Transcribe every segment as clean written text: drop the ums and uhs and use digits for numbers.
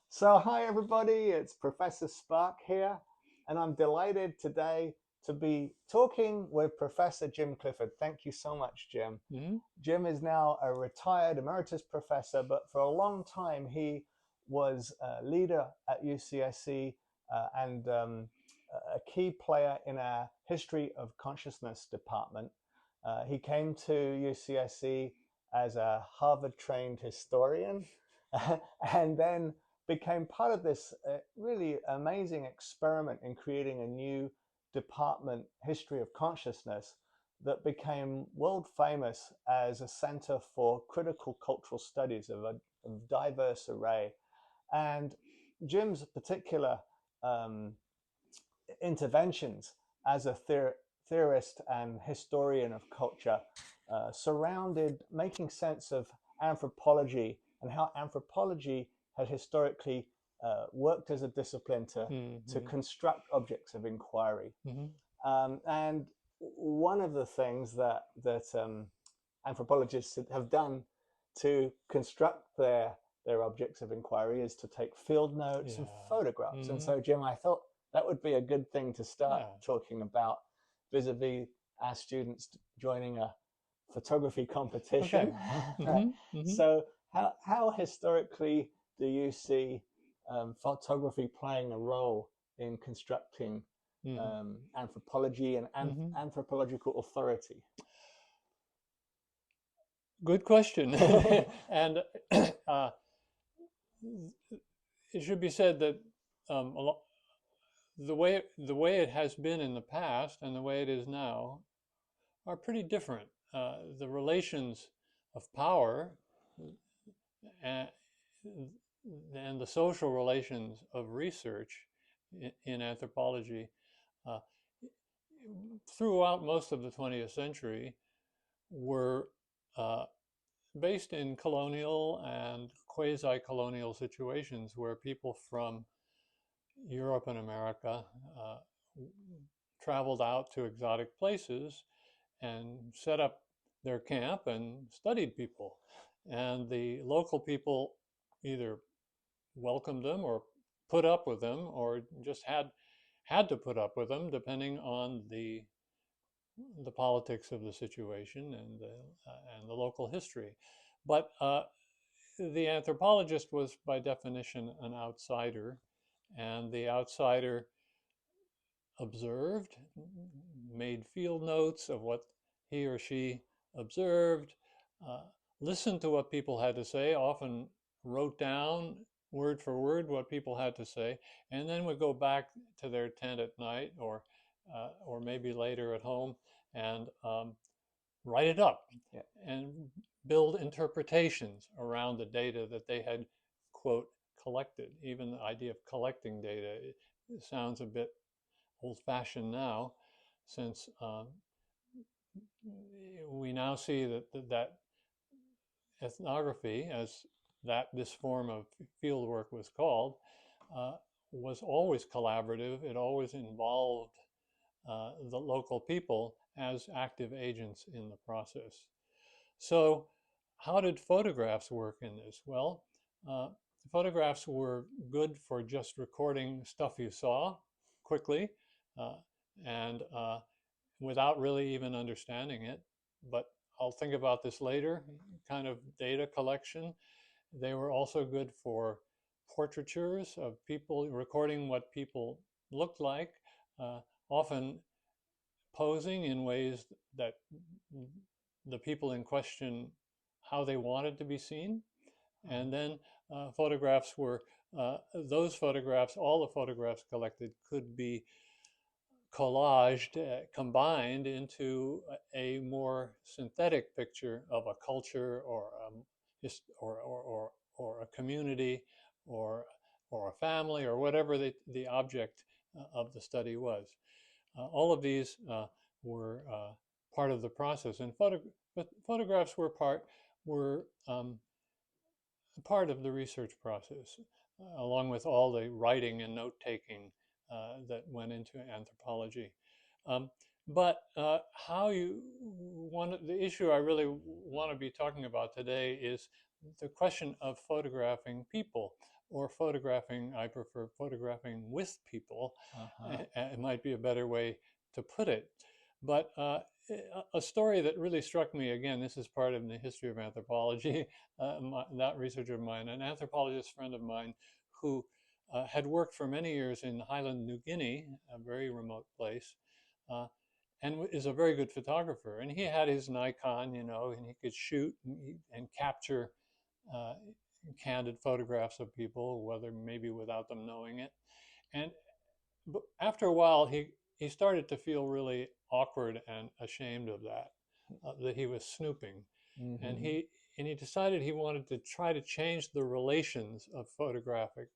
So hi everybody, it's Professor Sparke here, and I'm delighted today to be talking with Professor Jim Clifford. Thank you so much, Jim. Mm-hmm. Jim is now a retired emeritus professor, but for a long time he was a leader at UCSC and a key player in our History of Consciousness department. He came to UCSC as a Harvard-trained historian and then became part of this really amazing experiment in creating a new department, History of Consciousness, that became world famous as a center for critical cultural studies of a diverse array. And Jim's particular interventions as a theorist and historian of culture surrounded making sense of anthropology and how anthropology had historically worked as a discipline to construct objects of inquiry. And one of the things that anthropologists have done to construct their objects of inquiry is to take field notes and photographs. And so, Jim, I thought that would be a good thing to start talking about vis-a-vis our students joining a photography competition. Okay. So how historically do you see photography playing a role in constructing anthropology and anthropological authority? Good question. And it should be said that the way it has been in the past and the way it is now are pretty different. The relations of power and the social relations of research in anthropology throughout most of the 20th century were based in colonial and quasi-colonial situations where people from Europe and America traveled out to exotic places and set up their camp and studied people. And the local people either welcomed them or put up with them or just had to put up with them depending on the politics of the situation and the local history. But the anthropologist was by definition an outsider, and the outsider observed, made field notes of what he or she observed, listened to what people had to say, often wrote down word for word what people had to say, and then would go back to their tent at night or maybe later at home and write it up and build interpretations around the data that they had, quote, collected. Even the idea of collecting data sounds a bit old-fashioned now, since we now see that ethnography, as this form of fieldwork was called, was always collaborative. It always involved the local people as active agents in the process. So how did photographs work in this? Well, photographs were good for just recording stuff you saw quickly and without really even understanding it. But I'll think about this later, kind of data collection. They were also good for portraitures of people, recording what people looked like, often posing in ways that the people in question, how they wanted to be seen. And then photographs were, those photographs, all the photographs collected could be collaged, combined into a more synthetic picture of a culture or a community or a family or whatever the object of the study was. All of these were part of the process, and photographs were part of the research process, along with all the writing and note-taking that went into anthropology. but how you the issue I really want to be talking about today is the question of photographing people, or photographing, I prefer photographing with people. Uh-huh. It might be a better way to put it. But a story that really struck me, again, this is part of the history of anthropology, that research of mine, an anthropologist friend of mine who had worked for many years in Highland, New Guinea, a very remote place, uh, and is a very good photographer. And he had his Nikon, and he could shoot and capture uh, candid photographs of people, whether maybe without them knowing it. And but after a while, he started to feel really awkward and ashamed of that he was snooping, and Mm-hmm. he decided he wanted to try to change the relations of photographic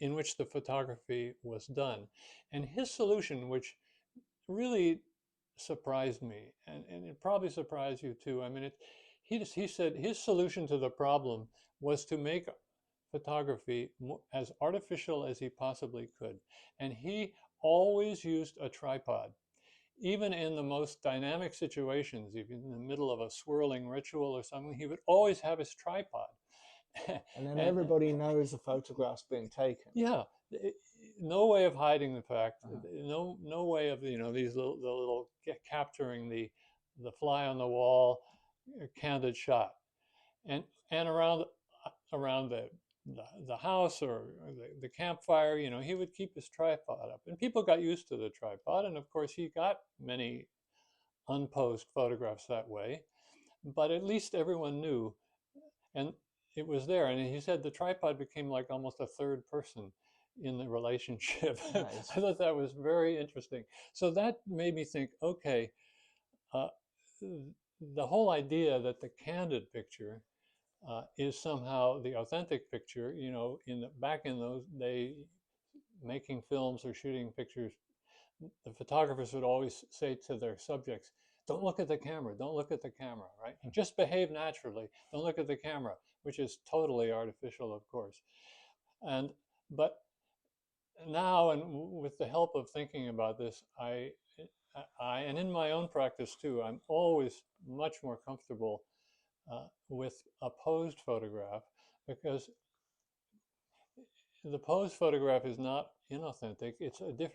in which the photography was done. And his solution, which really surprised me, and it probably surprised you too. I mean, he said his solution to the problem was to make photography as artificial as he possibly could. And he always used a tripod, even in the most dynamic situations, even in the middle of a swirling ritual or something, he would always have his tripod. And then and everybody knows the photograph's being taken. yeah, no way of hiding the fact. Uh-huh. No way of these the little capturing the fly on the wall, candid shot, and around the house, or the campfire, he would keep his tripod up, and people got used to the tripod, and of course he got many unposed photographs that way, but at least everyone knew, and it was there. And he said the tripod became like almost a third person in the relationship. Nice. I thought that was very interesting. So that made me think, okay, uh, the whole idea that the candid picture is somehow the authentic picture. Back in those days, making films or shooting pictures, the photographers would always say to their subjects, don't look at the camera, don't look at the camera, right? Just behave naturally, don't look at the camera, which is totally artificial, of course. But now, and with the help of thinking about this, and in my own practice too, I'm always much more comfortable with a posed photograph, because the posed photograph is not inauthentic.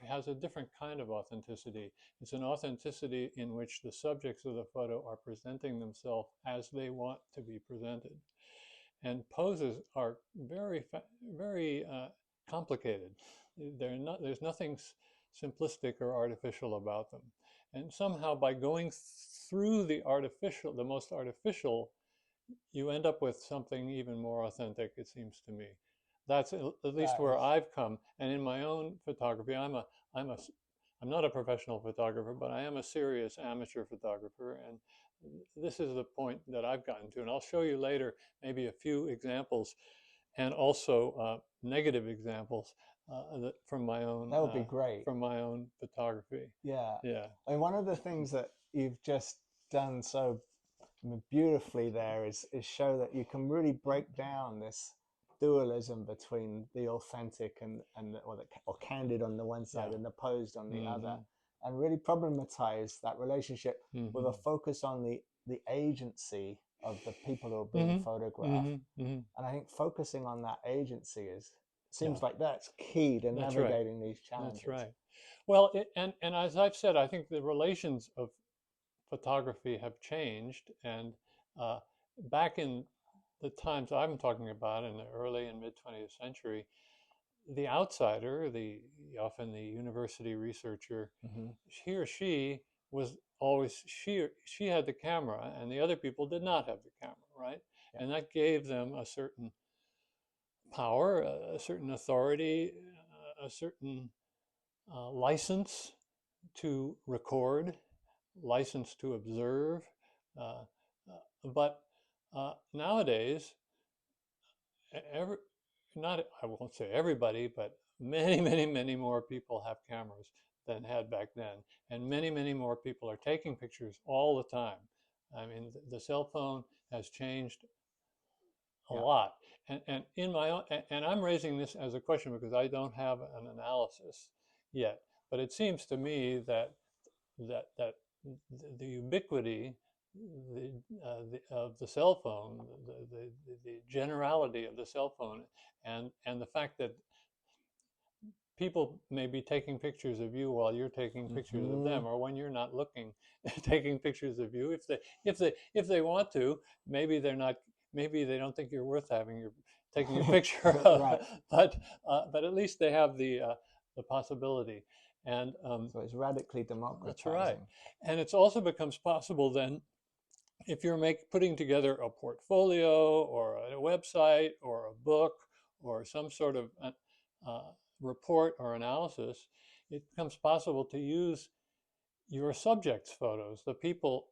Has a different kind of authenticity. It's an authenticity in which the subjects of the photo are presenting themselves as they want to be presented. And poses are very complicated. There's nothing simplistic or artificial about them. And somehow, by going through the most artificial, you end up with something even more authentic, it seems to me. That's at least That where is, I've come. And in my own photography, I'm not a professional photographer, but I am a serious amateur photographer. And this is the point that I've gotten to. And I'll show you later maybe a few examples, and also negative examples that would be great. from my own photography. Yeah. Yeah. And one of the things that you've just done so beautifully there is show that you can really break down this dualism between the authentic or candid on the one side Yeah. and the posed on the other, Mm-hmm. and really problematize that relationship with Mm-hmm. a focus on the agency of the people who are being Mm-hmm. photographed. Mm-hmm. Mm-hmm. And I think focusing on that agency Yeah. seems like that's key to That's right. navigating these That's challenges. right. Well, and as I've said, I think the relations of photography have changed. And uh, back in the times I'm talking about, in the early and mid 20th century, the outsider, often the university researcher, Mm-hmm. he or she was always she had the camera, and the other people did not have the camera, right? Yeah. And that gave them a certain power, a certain authority, a certain license to record, license to observe. Uh, but nowadays, every, not I won't say everybody, but many, many, many more people have cameras than had back then, and many, many more people are taking pictures all the time. I mean, the cell phone has changed a Yeah. lot. And in my own, and I'm raising this as a question because I don't have an analysis yet, but it seems to me that that the ubiquity of the cell phone, the generality of the cell phone, and the fact that people may be taking pictures of you while you're taking pictures of them, or when you're not looking, taking pictures of you. If they want to, maybe they're not. Maybe they don't think you're worth taking a picture of. Right. But at least they have the possibility. And So it's radically that's right. democratizing. And it also becomes possible then, if you're putting together a portfolio or a website or a book or some sort of report or analysis, it becomes possible to use your subjects' photos, the people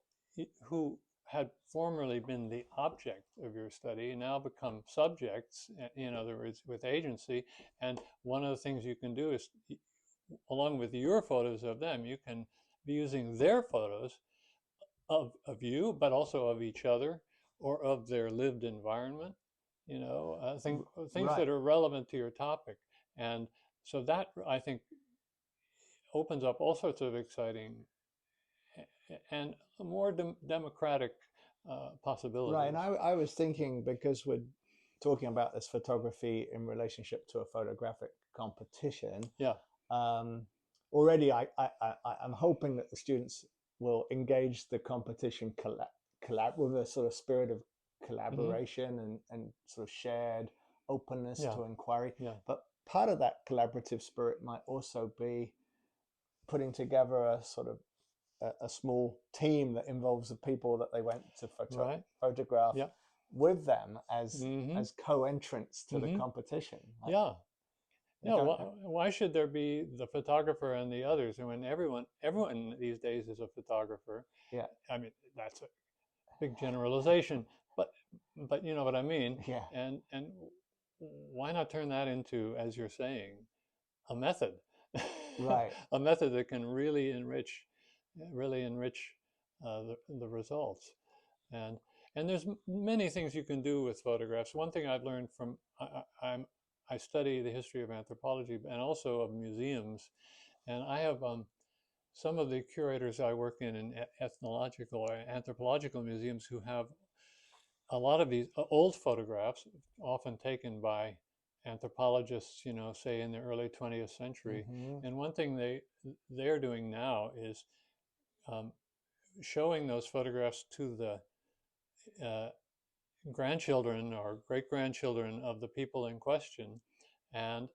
who had formerly been the object of your study now become subjects, in other words, with agency. And one of the things you can do is, along with your photos of them, you can be using their photos of you, but also of each other or of their lived environment, things Right. that are relevant to your topic. And so that, I think, opens up all sorts of exciting and more democratic possibilities. Right. And I was thinking, because we're talking about this photography in relationship to a photographic competition. Yeah. Already, I'm hoping that the students will engage the competition with a sort of spirit of collaboration and sort of shared openness to inquiry. Yeah. But part of that collaborative spirit might also be putting together a sort of a small team that involves the people that they went to photograph with them as co-entrants to the competition. Why should there be the photographer and the others? And when everyone these days is a photographer. Yeah. I mean, that's a big generalization, but you know what I mean. Yeah. And why not turn that into, as you're saying, a method? Right. A method that can really enrich the results. And there's many things you can do with photographs. One thing I've learned from I study the history of anthropology and also of museums, and I have some of the curators I work in ethnological or anthropological museums who have a lot of these old photographs, often taken by anthropologists, say in the early 20th century. And one thing they're doing now is showing those photographs to the grandchildren or great-grandchildren of the people in question and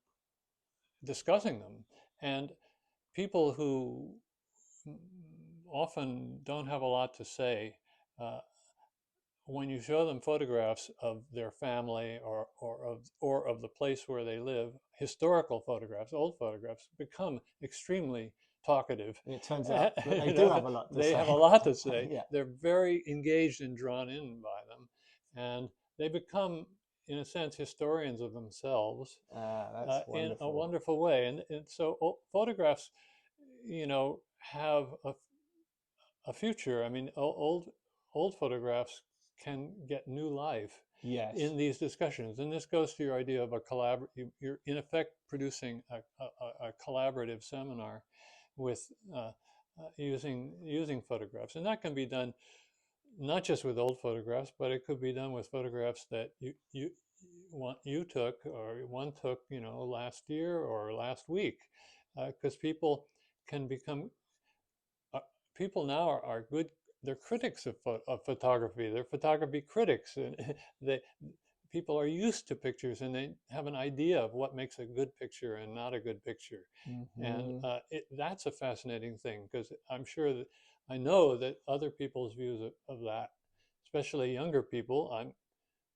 discussing them. And people who often don't have a lot to say, when you show them photographs of their family or of the place where they live, historical photographs, old photographs, become extremely talkative. And it turns out that they do have a lot to say. They have a lot to say. Yeah. They're very engaged and drawn in by them. And they become, in a sense, historians of themselves in a wonderful way. And so photographs, have a future. I mean, old photographs can get new life in these discussions. And this goes to your idea of you're in effect producing a collaborative seminar with using photographs. And that can be done not just with old photographs, but it could be done with photographs that you took or one took, last year or last week, because people can become people now are good. They're critics of photography. They're photography critics, and people are used to pictures, and they have an idea of what makes a good picture and not a good picture. And that's a fascinating thing, because I know that other people's views of that, especially younger people,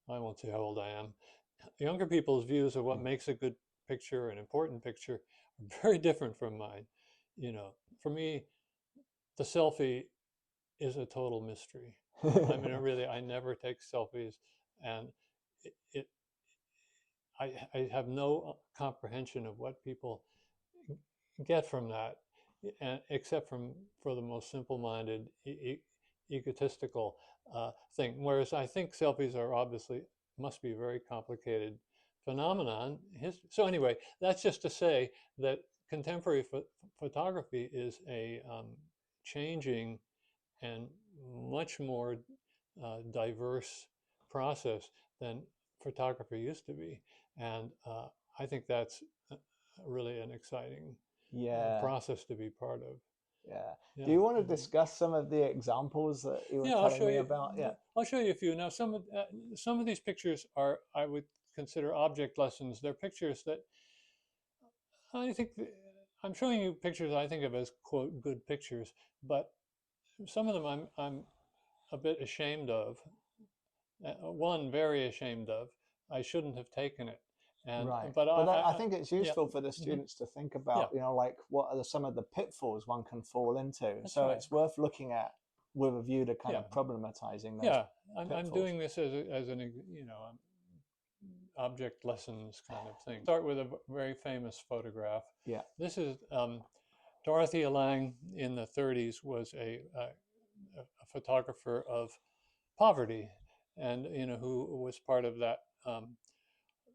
I won't say how old I am, younger people's views of what makes a good picture, an important picture, are very different from mine. For me, the selfie is a total mystery. I mean, really, I never take selfies, and I have no comprehension of what people get from that, except for the most simple-minded, egotistical thing. Whereas I think selfies must be a very complicated phenomenon. So anyway, that's just to say that contemporary photography is changing and much more diverse process than photography used to be. And I think that's really an exciting Yeah. process to be part of. Yeah. Yeah. Do you want to discuss some of the examples that you were Yeah, telling me about? Yeah. I'll show you a few. Now, some of these pictures are, I would consider, object lessons. They're pictures that I think I'm showing you pictures I think of as quote good pictures, but some of them I'm a bit ashamed of. One very ashamed of. I shouldn't have taken it, and Right. but But I think it's yeah, useful for the hmm students to think yeah, about, like what are some of the pitfalls one can fall into. that's So right. it's worth looking at with a view to kind Yeah, of problematizing those yeah. I'm pitfalls. doing this as an object lessons kind of thing. Start with a very famous photograph. Yeah. This is Dorothea Lange in the 30s was a photographer of poverty, and who was part of that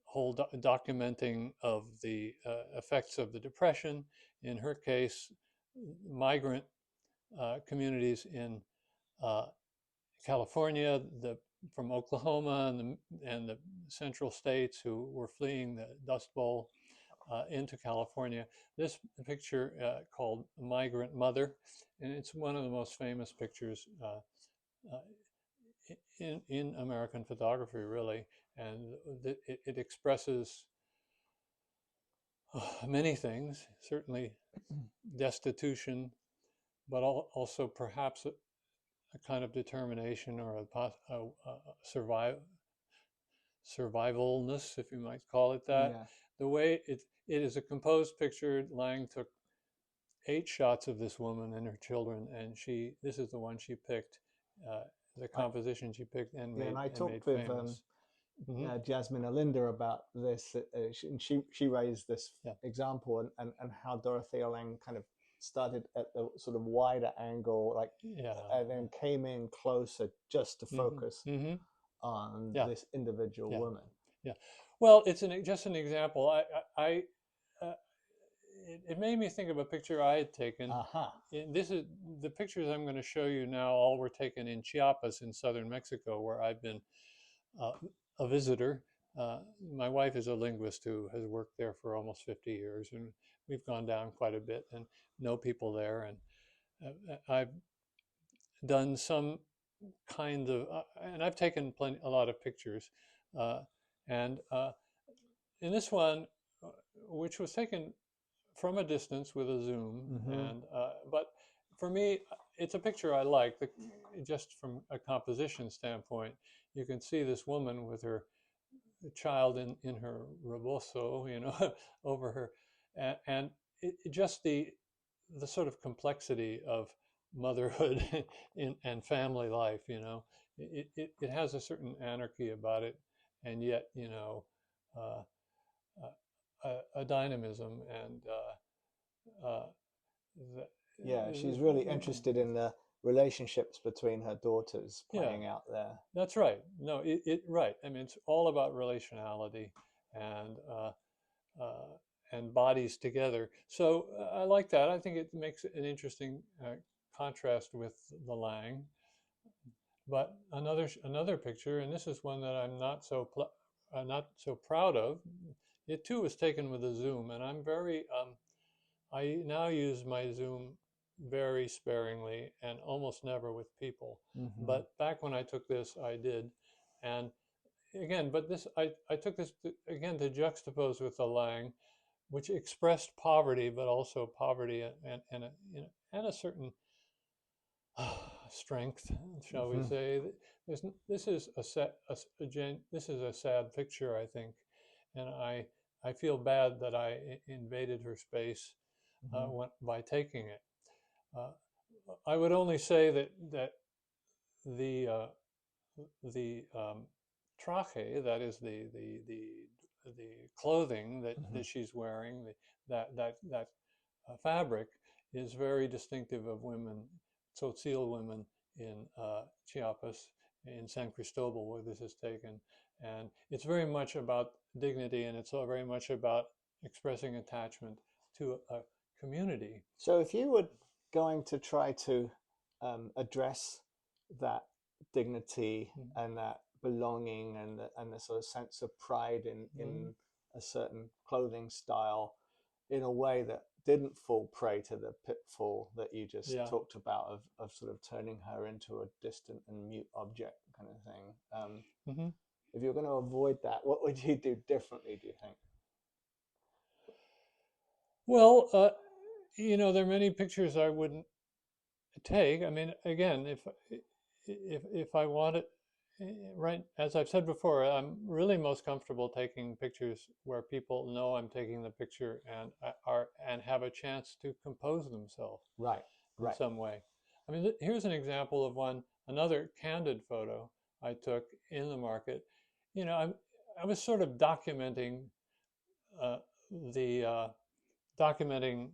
whole documenting of the effects of the Depression. In her case, migrant communities in California, from Oklahoma and the central states who were fleeing the Dust Bowl into California. This picture called Migrant Mother, and it's one of the most famous pictures in American photography, really, and it expresses many things, certainly destitution, but also perhaps a kind of determination or survivalness, if you might call it that. Yeah. The way it is a composed picture. Lang took 8 shots of this woman and her children, and this is the one she picked, the composition she picked and Yeah, made and I made talked with famous. Jasmine Alinda about this, and she raised this Yeah. example and how Dorothea Lange kind of started at the sort of wider angle, like, Yeah. and then came in closer just to focus on Yeah. this individual Yeah. woman. Yeah. Well, it's just an example. It made me think of a picture I had taken. This is the pictures I'm going to show you now. All were taken in Chiapas in southern Mexico, where I've been a visitor. My wife is a linguist who has worked there for almost 50 years, and we've gone down quite a bit and know people there. And I've done some kind of, and I've taken a lot of pictures. And in this one, which was taken from a distance with a zoom, and but for me, it's a picture I like. Just from a composition standpoint, you can see this woman with her child in her rebozo, over her, and just the sort of complexity of motherhood and family life. It has a certain anarchy about it, and yet uh, a dynamism and yeah, she's really interested in the relationships between her daughters playing out there. That's right. No, right. I mean, it's all about relationality and bodies together. So I like that. I think it makes an interesting contrast with the Lange. But another picture, and this is one that I'm not so proud of. It too was taken with a zoom, and I'm very. I now use my zoom very sparingly and almost never with people. But back when I took this, I did, and again, but this I took this again to juxtapose with the Lange, which expressed poverty, but also poverty and a certain strength, shall we say? This is this is a sad picture, I think, and I feel bad that I invaded her space by taking it. I would only say that the traje, that is the clothing that she's wearing, that fabric is very distinctive of women, tzotzil women in Chiapas, in San Cristobal, where this is taken. And it's very much about dignity, and it's very much about expressing attachment to a community. So if you would going to try to address that dignity and that belonging and the sort of sense of pride in a certain clothing style in a way that didn't fall prey to the pitfall that you just Yeah. talked about of sort of turning her into a distant and mute object kind of thing. Mm-hmm. If you're going to avoid that, what would you do differently, do you think? Well, there are many pictures I wouldn't take. I mean, again, if I want it, right, as I've said before, I'm really most comfortable taking pictures where people know I'm taking the picture and are and have a chance to compose themselves Right, in right. some way. I mean, here's an example of another candid photo I took in the market. I was sort of uh, the documenting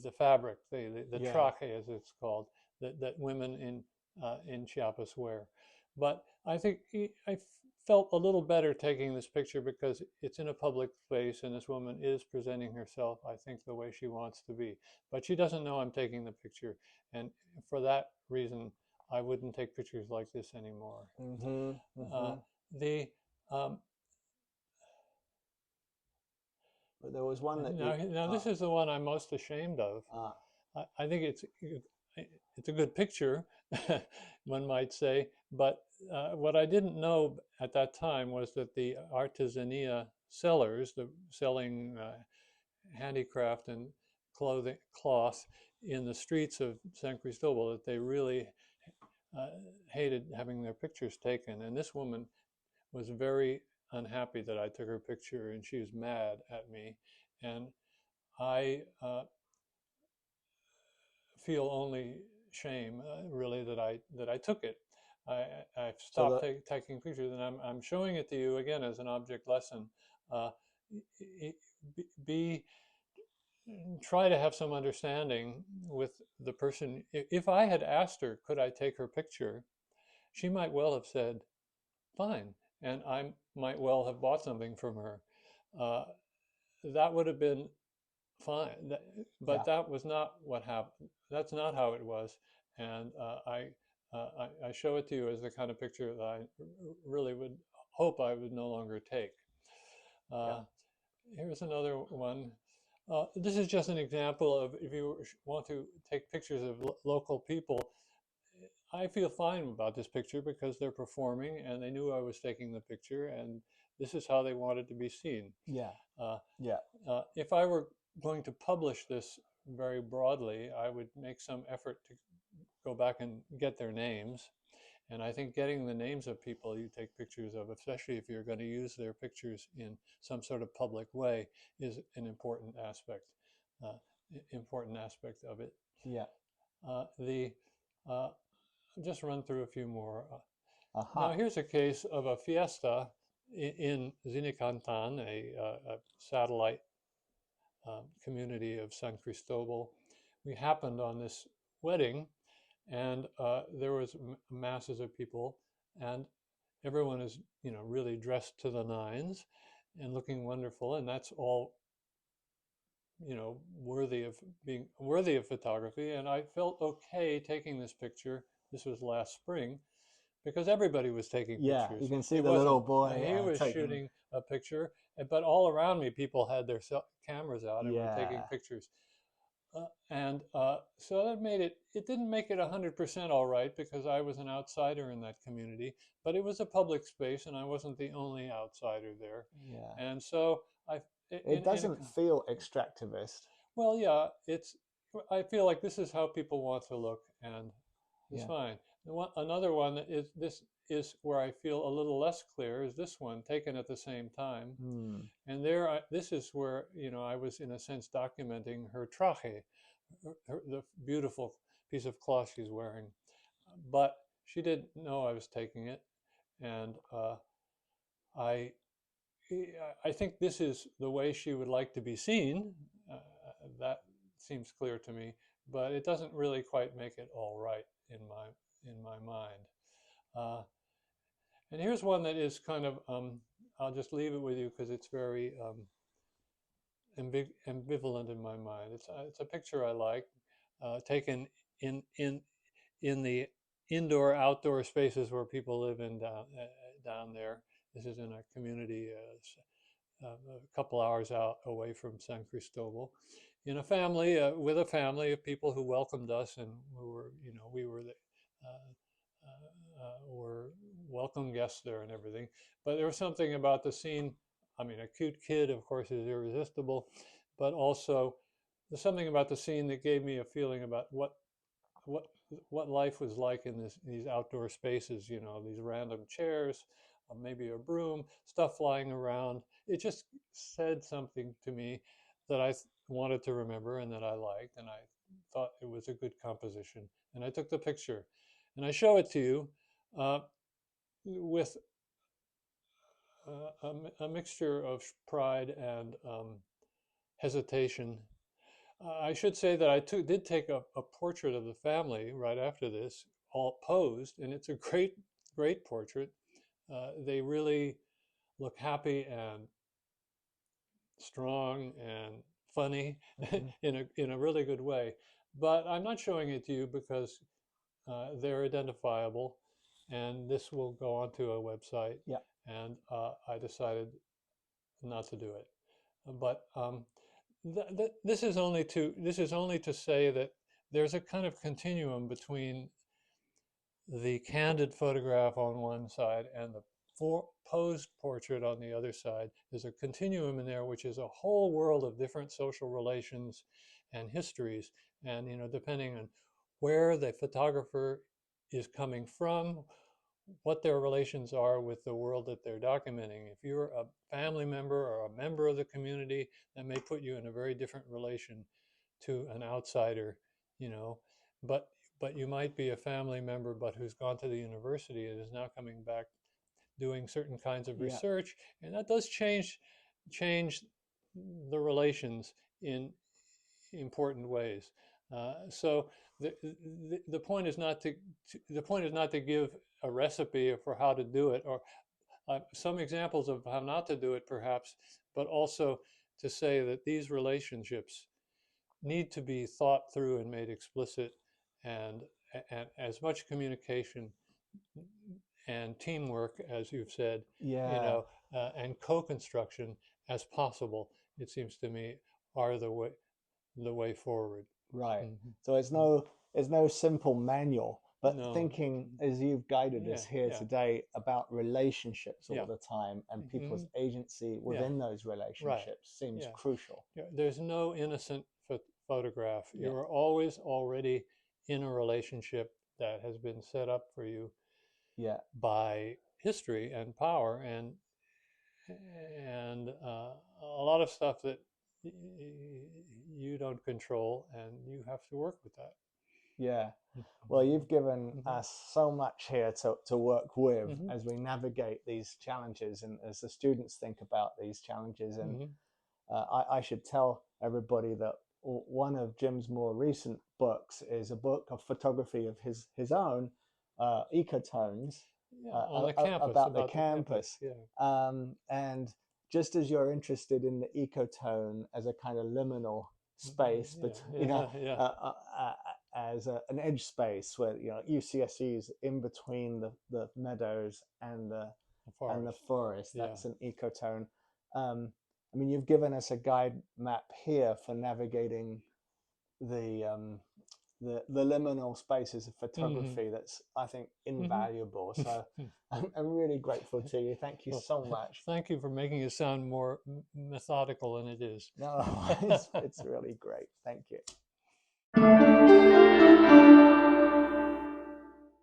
the fabric, the Yeah, traje as it's called, that women in Chiapas wear. But I think I felt a little better taking this picture because it's in a public place and this woman is presenting herself, I think, the way she wants to be. But she doesn't know I'm taking the picture. And for that reason, I wouldn't take pictures like this anymore. mm-hmm, Uh, mm-hmm. the But there was one that you now this is the one I'm most ashamed of. uh, I think it's a good picture, one might say. But what I didn't know at that time was that the artisania sellers, the selling handicraft and cloth in the streets of San Cristobal, that they really uh, hated having their pictures taken. And this woman was very unhappy that I took her picture, and she was mad at me. And I feel only shame, really, that I took it. I, I've so stopped that taking pictures, and I'm showing it to you again as an object lesson. Uh, be try to have some understanding with the person. If I had asked her, could I take her picture, she might well have said, fine, and I might well have bought something from her. Uh, that would have been fine. But yeah, that was not what happened. That's not how it was. And I show it to you as the kind of picture that I really would hope I would no longer take. yeah, Uh, Here's another one. This is just an example of if you want to take pictures of local people. I feel fine about this picture because they're performing and they knew I was taking the picture, and this is how they wanted to be seen. yeah, Uh, yeah, if I were going to publish this very broadly, I would make some effort to go back and get their names. And I think getting the names of people you take pictures of, especially if you're going to use their pictures in some sort of public way, is an uh, important aspect of it. yeah. The Just run through a few more. Now Aha. here's a case of a fiesta in Zinicantan, a satellite community of San Cristobal. We happened on this wedding, and there was masses of people, and everyone is, really dressed to the nines and looking wonderful, and that's all, worthy of being worthy of photography. And I felt okay taking this picture. This was last spring because everybody was taking Yeah, you pictures. can see It the little wasn't, boy he was taking. shooting a picture, but all around me, people had their cameras out and were taking Yeah, pictures. And so that it didn't make it 100% all right because I was an outsider in that community, but it was a public space and I wasn't the only outsider there. yeah. And so I, It in a, doesn't feel extractivist. well, yeah, I feel like this is how people want to look, and it's Yeah. fine. Another one is this is where I feel a little less clear is this one taken at the same time. Hmm. And this is where, I was in a sense documenting her traje, the beautiful piece of cloth she's wearing. But she didn't know I was taking it. And I, I think this is the way she would like to be seen. Uh, that seems clear to me, but it doesn't really quite make it all right in my mind. Uh, and here's one that is kind of I'll just leave it with you because it's very ambivalent in my mind. It's a picture I like. taken in the indoor outdoor spaces where people live in down there. This is in a community a couple hours out away from San Cristobal, in a family with a family of people who welcomed us, and we were were welcome guests there and everything. But there was something about the scene. I mean, a cute kid, of course, is irresistible, but also there's something about the scene that gave me a feeling about what what life was like in these outdoor spaces. These random chairs, maybe a broom, stuff lying around. It just said something to me that I wanted to remember and that I liked, and I thought it was a good composition. And I took the picture, and I show it to you with a mixture of pride and hesitation. I should say that I did take a portrait of the family right after this, all posed, and it's a great portrait. They really look happy and strong and funny in a really good way. But I'm not showing it to you because they're identifiable, and this will go onto a website. Yeah. And I decided not to do it. But this is only to say that there's a kind of continuum between the candid photograph on one side and the posed portrait on the other side. There's a continuum in there, which is a whole world of different social relations and histories. And depending on where the photographer is coming from, what their relations are with the world that they're documenting. If you're a family member or a member of the community, that may put you in a very different relation to an outsider, but you might be a family member but who's gone to the university and is now coming back doing certain kinds of research, and that does change the relations in important ways. So the point is not to give a recipe for how to do it, or some examples of how not to do it, perhaps, but also to say that these relationships need to be thought through and made explicit, and as much communication and teamwork, as you've said, and co-construction as possible, it seems to me, are the way forward. Right. Mm-hmm. So there's no simple manual, but thinking as you've guided us here today about relationships all the time and people's agency within those relationships seems crucial. There's no innocent photograph. You're always already in a relationship that has been set up for you by history and power and a lot of stuff that you don't control, and you have to work with that. Yeah. Well, you've given us so much here to work with as we navigate these challenges and as the students think about these challenges. And I should tell everybody that one of Jim's more recent books is a book of photography of his own, Ecotones, on the campus, about the campus. And just as you're interested in the ecotone as a kind of liminal space, but as an edge space where UCSC is in between the meadows and the forest. That's an ecotone. I mean, you've given us a guide map here for navigating the liminal spaces of photography. That's, I think, invaluable. So I'm really grateful to you. Thank you so much. Thank you for making it sound more methodical than it is. No, it's really great. Thank you.